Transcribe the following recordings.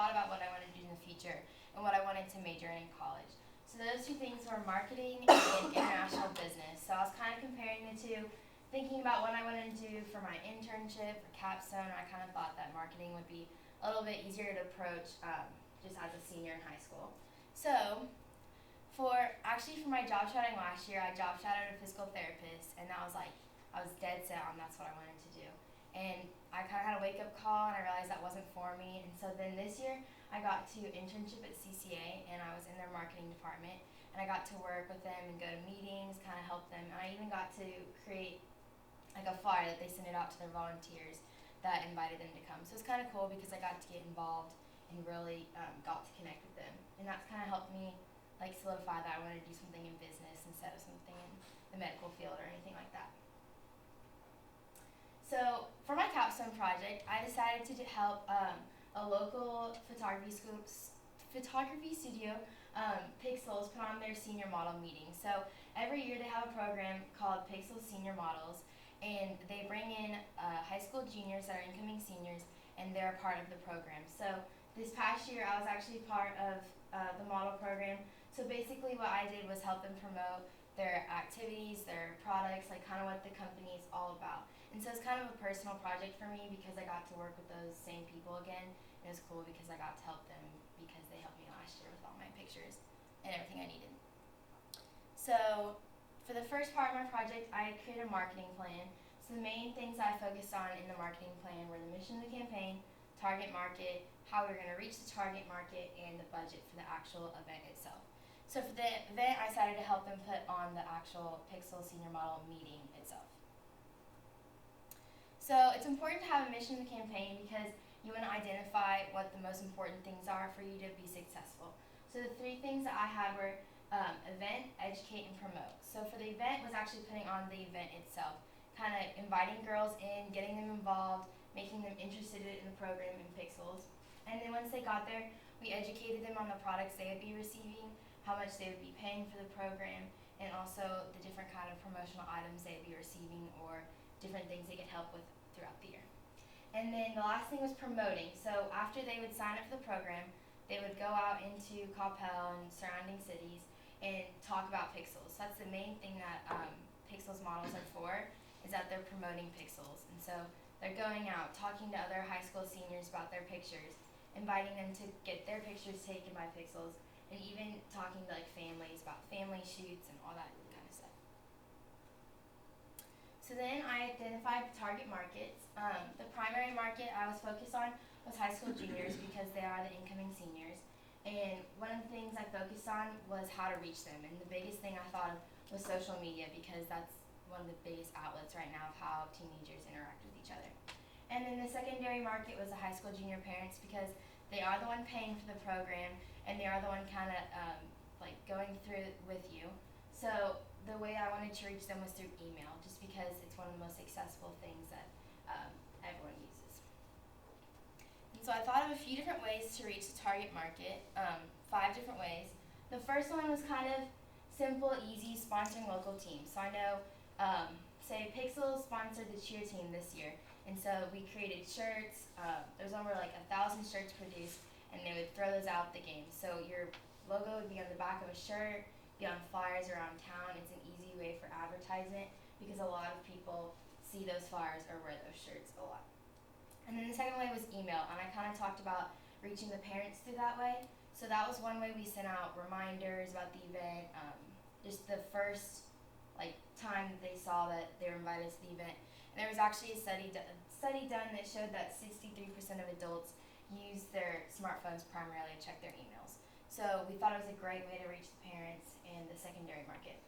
thought about what I wanted to do in the future and what I wanted to major in college. So those two things were marketing and international business. So I was kind of comparing the two, thinking about what I wanted to do for my internship for Capstone. I kind of thought that marketing would be a little bit easier to approach just as a senior in high school. So for my job shadowing last year, I job shadowed a physical therapist, and that was like, I was dead set on that's what I wanted to do. And I kind of had a wake-up call, and I realized that wasn't for me. And so then this year, I got to internship at CCA, and I was in their marketing department. And I got to work with them and go to meetings, kind of help them. And I even got to create like a flyer that they sent it out to their volunteers that invited them to come. So it's kind of cool because I got to get involved and really got to connect with them. And that's kind of helped me like solidify that I want to do something in business instead of something in the medical field or anything like that. So for my capstone project, I decided to help a local photography studio, Pixels, put on their senior model meeting. So every year they have a program called Pixels Senior Models, and they bring in high school juniors that are incoming seniors, and they're a part of the program. So this past year, I was actually part of the model program. So basically what I did was help them promote their activities, their products, like kind of what the company is all about. And so it's kind of a personal project for me because I got to work with those same people again. It was cool because I got to help them because they helped me last year with all my pictures and everything I needed. So for the first part of my project, I created a marketing plan. So the main things I focused on in the marketing plan were the mission of the campaign, target market, how we were going to reach the target market, and the budget for the actual event itself. So for the event, I decided to help them put on the actual Pixel Senior Model meeting itself. So it's important to have a mission in the campaign because you want to identify what the most important things are for you to be successful. So the three things that I had were event, educate, and promote. So for the event was actually putting on the event itself, kind of inviting girls in, getting them involved, making them interested in the program in Pixels. And then once they got there, we educated them on the products they would be receiving, how much they would be paying for the program, and also the different kind of promotional items they'd be receiving or different things they could help with throughout the year. And then the last thing was promoting. So after they would sign up for the program, they would go out into Coppell and surrounding cities and talk about Pixels. So that's the main thing that Pixels models are for, is that they're promoting Pixels. And so they're going out, talking to other high school seniors about their pictures, inviting them to get their pictures taken by Pixels, and even talking to like families about family shoots and all that kind of stuff. So then I identified the target markets. The primary market I was focused on was high school juniors because they are the incoming seniors. And one of the things I focused on was how to reach them. And the biggest thing I thought of was social media because that's one of the biggest outlets right now of how teenagers interact with each other. And then the secondary market was the high school junior parents because they are the one paying for the program and they are the one kind of like going through it with you. So the way I wanted to reach them was through email, just because it's one of the most accessible things that everyone uses. And so I thought of a few different ways to reach the target market, 5 different ways. The first one was kind of simple, easy, sponsoring local teams. So I know, say Pixels sponsored the cheer team this year, and so we created shirts. There's over like 1,000 shirts produced, and they would throw those out at the game. So your logo would be on the back of a shirt, be on flyers around town. It's an easy way for advertisement because a lot of people see those flyers or wear those shirts a lot. And then the second way was email, and I kind of talked about reaching the parents through that way. So that was one way we sent out reminders about the event, just the first time that they saw that they were invited to the event. And there was actually a study done that showed that 63% of adults use their smartphones primarily to check their emails. So we thought it was a great way to reach the parents in the secondary market.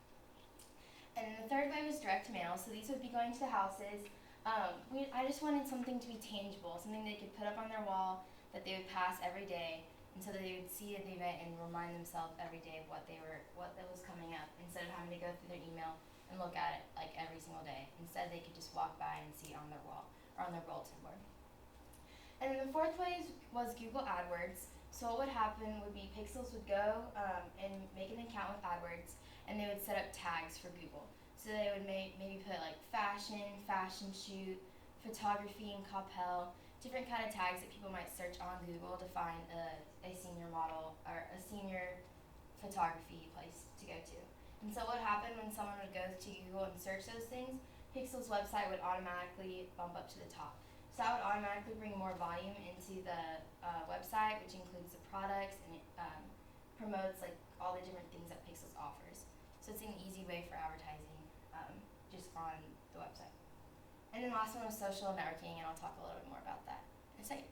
And then the third way was direct mail. So these would be going to the houses. I just wanted something to be tangible, something they could put up on their wall that they would pass every day, and so that they would see at the event and remind themselves every day of what was coming up, instead of having to go through their email and look at it like every single day. Instead, they could just walk by and see it on their wall or on their bulletin board. And then the fourth way was Google AdWords. So what would happen would be Pixels would go and make an account with AdWords, and they would set up tags for Google. So they would maybe put like fashion shoot, photography in Coppell, different kind of tags that people might search on Google to find a senior model or a senior photography place to go to. And so what happened when someone would go to Google and search those things, Pixel's website would automatically bump up to the top. So that would automatically bring more volume into the website, which includes the products, and it promotes like all the different things that Pixels offers. So it's an easy way for advertising just on the website. And then last one was social networking, and I'll talk a little bit more about that in a second.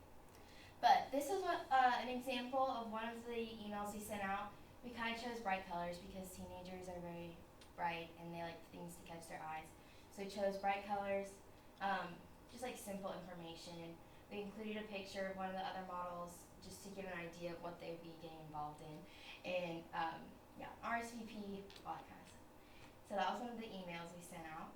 But this is what an example of one of the emails we sent out. We kind of chose bright colors because teenagers are very bright and they like things to catch their eyes. So we chose bright colors, just like simple information. We included a picture of one of the other models just to give an idea of what they would be getting involved in. And RSVP, all that kind of stuff. So that was one of the emails we sent out.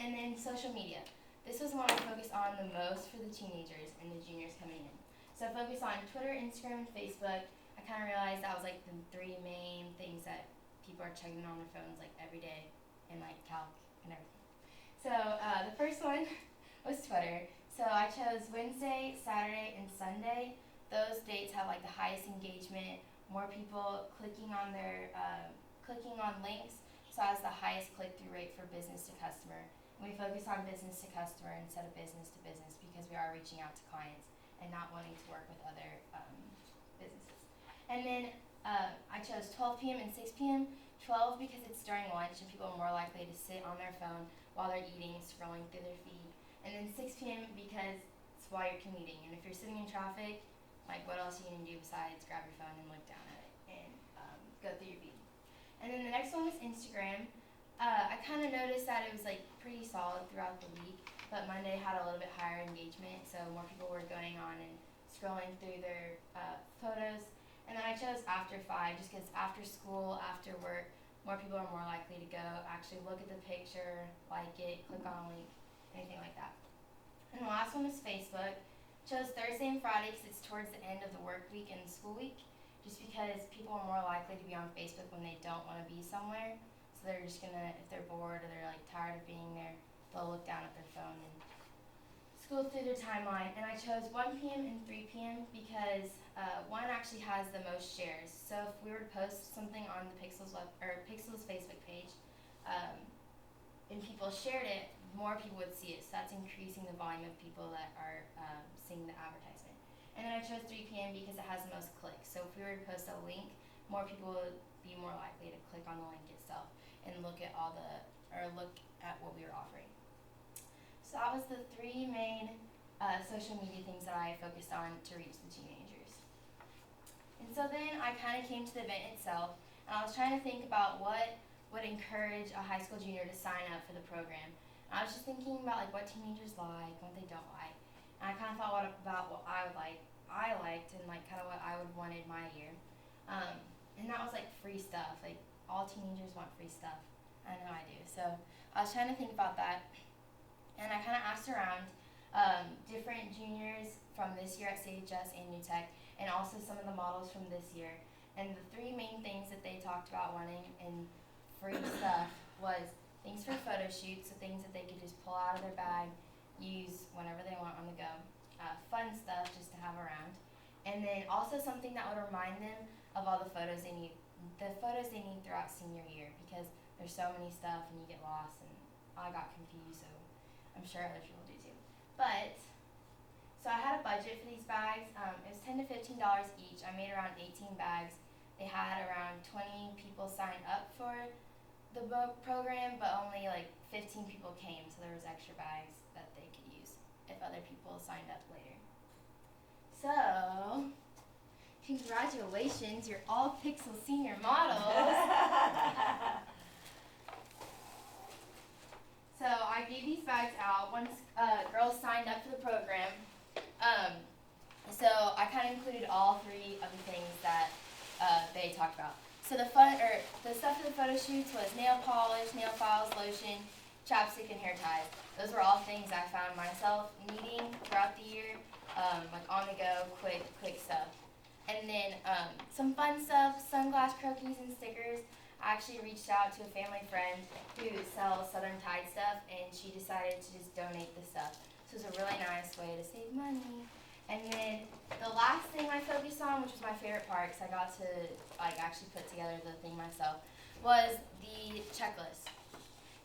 And then social media. This was the one I focused on the most for the teenagers and the juniors coming in. So I focused on Twitter, Instagram, and Facebook. I kind of realized that was like the three main things that people are checking on their phones like every day, and like calc and everything. So the first one was Twitter. So I chose Wednesday, Saturday, and Sunday. Those dates have like the highest engagement, more people clicking on their clicking on links. So it has the highest click-through rate for business to customer. And we focus on business to customer instead of business to business because we are reaching out to clients and not wanting to work with other businesses. And then I chose 12 p.m. and 6 p.m. 12 because it's during lunch and people are more likely to sit on their phone while they're eating, scrolling through their feed. And then 6 p.m. because it's while you're commuting. And if you're sitting in traffic, like what else are you going to do besides grab your phone and look down at it and go through your feed. And then the next one was Instagram. I kind of noticed that it was like pretty solid throughout the week, but Monday had a little bit higher engagement, so more people were going on and scrolling through their photos. And then I chose after 5 just because after school, after work, more people are more likely to go actually look at the picture, like it, click on a link, anything like that. And the last one was Facebook. Chose Thursday and Friday because it's towards the end of the work week and the school week, just because people are more likely to be on Facebook when they don't want to be somewhere. So they're just gonna, if they're bored or they're like tired of being there, they'll look down at their phone and scroll through their timeline. And I chose 1 p.m. and 3 p.m. because one actually has the most shares. So if we were to post something on the Pixels Facebook page, and people shared it, more people would see it. So that's increasing the volume of people that are seeing the advertisement. And then I chose 3 p.m. because it has the most clicks. So if we were to post a link, more people would be more likely to click on the link itself and look at look at what we were offering. So that was the 3 main social media things that I focused on to reach the teenagers. And so then I kind of came to the event itself, and I was trying to think about what would encourage a high school junior to sign up for the program. And I was just thinking about like what teenagers like, what they don't like. And I kind of thought about what I liked and like kind of what I would wanted my year. And that was like free stuff. Like all teenagers want free stuff. I know I do. So I was trying to think about that. And I kind of asked around different juniors from this year at CHS and New Tech, and also some of the models from this year. And the 3 main things that they talked about wanting in free stuff was things for photo shoots, so things that they could just pull out of their bag, use whenever they want on the go. Fun stuff just to have around. And then also something that would remind them of all the photos they need throughout senior year, because there's so many stuff and you get lost, and I got confused, so I'm sure other people do too. But so I had a budget for these bags. It was $10 to $15 each. I made around 18 bags. They had around 20 people sign up for the program, but only like 15 people came, so there was extra bags that they could use if other people signed up later. So, congratulations, you're all Pixel Senior models. So I gave these bags out once girls signed up for the program. So I kind of included all 3 of the things that they talked about. So the stuff for the photo shoots was nail polish, nail files, lotion, chapstick, and hair ties. Those were all things I found myself needing throughout the year, like on the go, quick stuff. And then some fun stuff, sunglass croquis and stickers. I actually reached out to a family friend who sells Southern Tide stuff, and she decided to just donate the stuff. So it's a really nice way to save money. And then the last thing I focused on, which was my favorite part, because I got to actually put together the thing myself, was the checklist.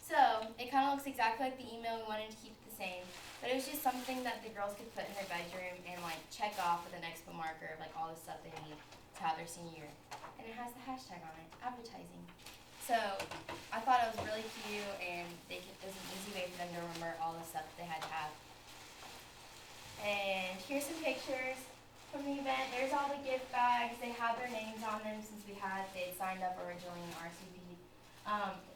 So it kind of looks exactly like the email. We wanted to keep it the same, but it was just something that the girls could put in their bedroom and check off with an expo marker of all the stuff they need to have their senior year. And it has the hashtag on it, advertising. So I thought it was really cute, and it was an easy way for them to remember all the stuff they had to have. And here's some pictures from the event. There's all the gift bags. They have their names on them since they had signed up originally in RCB.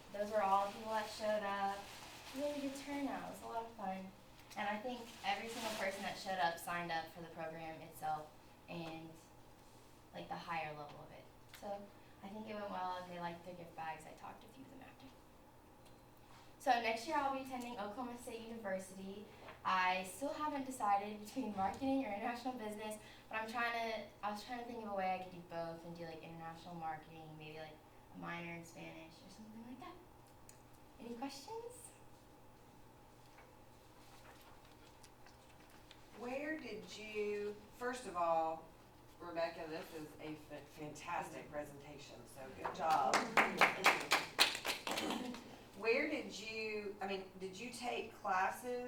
Those were all the people that showed up. Really good turnout. It was a lot of fun. And I think every single person that showed up signed up for the program itself and the higher level of it. So I think it went well, and they liked their gift bags. I talked to a few of them after. So next year I'll be attending Oklahoma State University. I still haven't decided between marketing or international business, but I was trying to think of a way I could do both and do international marketing, maybe a minor in Spanish or something like that. Any questions? Where did you, first of all, Rebekah, this is a fantastic presentation, so good job. Where did you take classes